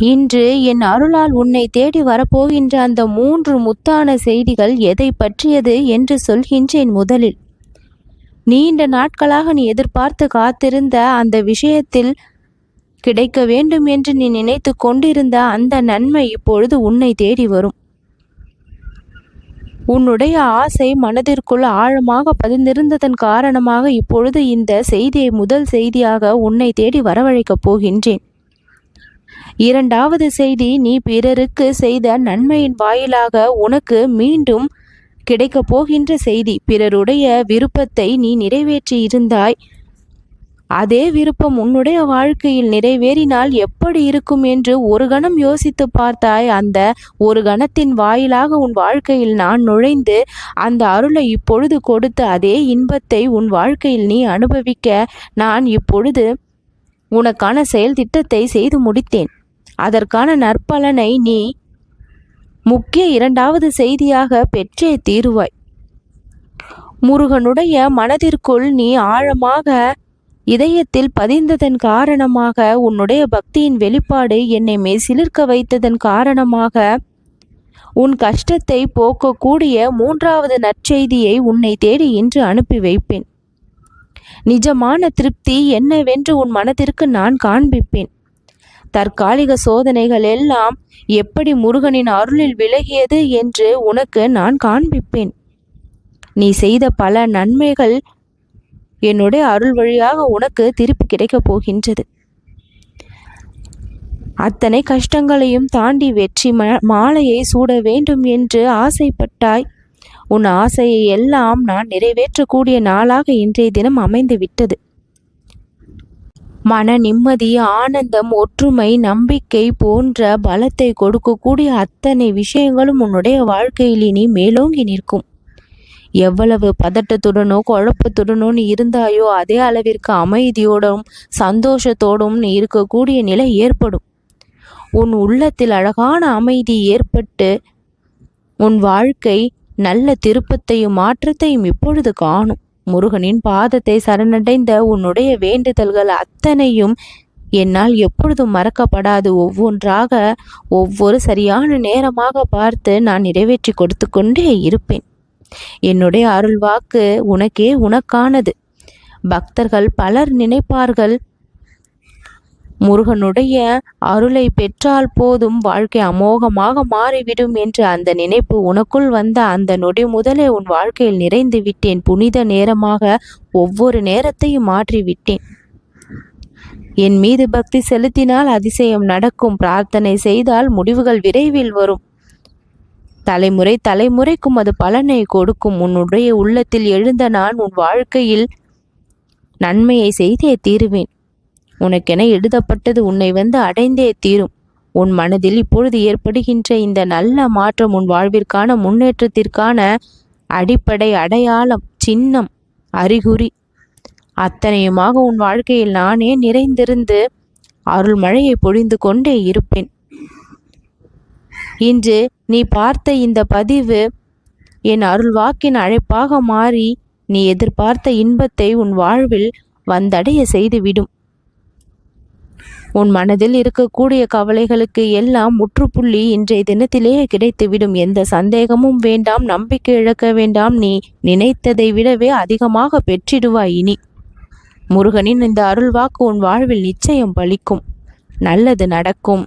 இன்று என் அருளால் உன்னை தேடி வரப்போகின்ற அந்த 3 முத்தான செய்திகள் எதை பற்றியது என்று சொல்கின்றேன். முதலில், நீண்ட நாட்களாக நீ எதிர்பார்த்து காத்திருந்த அந்த விஷயத்தில் கிடைக்க வேண்டும் என்று நீ நினைத்து கொண்டிருந்த அந்த நன்மை இப்பொழுது உன்னை தேடி வரும். உன்னுடைய ஆசை மனதிற்குள் ஆழமாக பதிந்திருந்ததன் காரணமாக இப்பொழுது இந்த செய்தியை முதல் செய்தியாக உன்னை தேடி வரவழைக்கப் போகின்றேன். இரண்டாவது செய்தி, நீ பிறருக்கு செய்த நன்மையின் வாயிலாக உனக்கு மீண்டும் கிடைக்கப் போகின்ற செய்தி. பிறருடைய விருப்பத்தை நீ நிறைவேற்றி இருந்தாய். அதே விருப்பம் உன்னுடைய வாழ்க்கையில் நிறைவேறினால் எப்படி இருக்கும் என்று ஒரு கணம் யோசித்து பார்த்தாய். அந்த ஒரு கணத்தின் வாயிலாக உன் வாழ்க்கையில் நான் நுழைந்து அந்த அருளை இப்பொழுது கொடுத்து அதே இன்பத்தை உன் வாழ்க்கையில் நீ அனுபவிக்க நான் இப்பொழுது உனக்கான செயல் திட்டத்தை செய்து முடித்தேன். அதற்கான நற்பலனை நீ முக்கிய இரண்டாவது செய்தியாக பெற்றே தீருவாய். முருகனுடைய மனதிற்குள் நீ ஆழமாக இதயத்தில் பதிந்ததன் காரணமாக, உன்னுடைய பக்தியின் வெளிப்பாடு என்னை மெய்சிலிர்க்க வைத்ததன் காரணமாக, உன் கஷ்டத்தை போக்கக்கூடிய 3வது நற்செய்தியை உன்னை தேடி இன்று அனுப்பி வைப்பேன். நிஜமான திருப்தி என்னவென்று உன் மனதிற்கு நான் காண்பிப்பேன். தற்காலிக சோதனைகள் எல்லாம் எப்படி முருகனின் அருளில் விலகியது என்று உனக்கு நான் காண்பிப்பேன். நீ செய்த பல நன்மைகள் என்னுடைய அருள் வழியாக உனக்கு திருப்பி கிடைக்கப் போகின்றது. அத்தனை கஷ்டங்களையும் தாண்டி வெற்றி மாலையை சூட வேண்டும் என்று ஆசைப்பட்டாய். உன் ஆசையை எல்லாம் நான் நிறைவேற்றக்கூடிய நாளாக இன்றைய தினம் அமைந்து விட்டது. மன நிம்மதி, ஆனந்தம், ஒற்றுமை, நம்பிக்கை போன்ற பலத்தை கொடுக்கக்கூடிய அத்தனை விஷயங்களும் உன்னுடைய வாழ்க்கையில் இனி மேலோங்கி நிற்கும். எவ்வளவு பதட்டத்துடனோ குழப்பத்துடனோ நீ இருந்தாயோ அதே அளவிற்கு அமைதியோடும் சந்தோஷத்தோடும் நீ இருக்கக்கூடிய நிலை ஏற்படும். உன் உள்ளத்தில் அழகான அமைதி ஏற்பட்டு உன் வாழ்க்கை நல்ல திருப்பத்தையும் மாற்றத்தையும் இப்பொழுது காணும். முருகனின் பாதத்தை சரணடைந்த உன்னுடைய வேண்டுதல்கள் அத்தனையும் என்னால் எப்பொழுதும் மறக்கப்படாது. ஒவ்வொன்றாக ஒவ்வொரு சரியான நேரமாக பார்த்து நான் நிறைவேற்றி கொடுத்து கொண்டே இருப்பேன். என்னுடைய அருள் வாக்கு உனக்கே உனக்கானது. பக்தர்கள் பலர் நினைப்பார்கள், முருகனுடைய அருளை பெற்றால் போதும் வாழ்க்கை அமோகமாக மாறிவிடும் என்று. அந்த நினைப்பு உனக்குள் வந்த அந்த நொடி முதலே உன் வாழ்க்கையில் நிறைந்து விட்டேன். புனித நேரமாக ஒவ்வொரு நேரத்தையும் மாற்றிவிட்டேன். என் மீது பக்தி செலுத்தினால் அதிசயம் நடக்கும். பிரார்த்தனை செய்தால் முடிவுகள் விரைவில் வரும். தலைமுறை தலைமுறைக்கும் அது பலனை கொடுக்கும். உன்னுடைய உள்ளத்தில் எழுந்த நான் உன் வாழ்க்கையில் நன்மையை செய்தே தீருவேன். உனக்கென எழுதப்பட்டது உன்னை வந்து அடைந்தே தீரும். உன் மனதில் இப்பொழுது ஏற்படுகின்ற இந்த நல்ல மாற்றம் உன் வாழ்விற்கான முன்னேற்றத்திற்கான அடிப்படை, அடையாளம், சின்னம், அறிகுறி அத்தனையுமாக உன் வாழ்க்கையில் நானே நிறைந்திருந்து அருள் மழையை பொழிந்து கொண்டே இருப்பேன். இன்று நீ பார்த்த இந்த பதிவு என் அருள் வாக்கின் அழைப்பாக மாறி நீ எதிர்பார்த்த இன்பத்தை உன் வாழ்வில் வந்தடைய செய்துவிடும். உன் மனதில் இருக்கக்கூடிய கவலைகளுக்கு எல்லாம் முற்றுப்புள்ளி இன்றைய தினத்திலேயே கிடைத்துவிடும். எந்த சந்தேகமும் வேண்டாம், நம்பிக்கை இழக்க வேண்டாம். நீ நினைத்ததை விடவே அதிகமாக பெற்றிடுவாய். இனி முருகனின் இந்த அருள் வாக்கு உன் வாழ்வில் நிச்சயம் பலிக்கும். நல்லது நடக்கும்.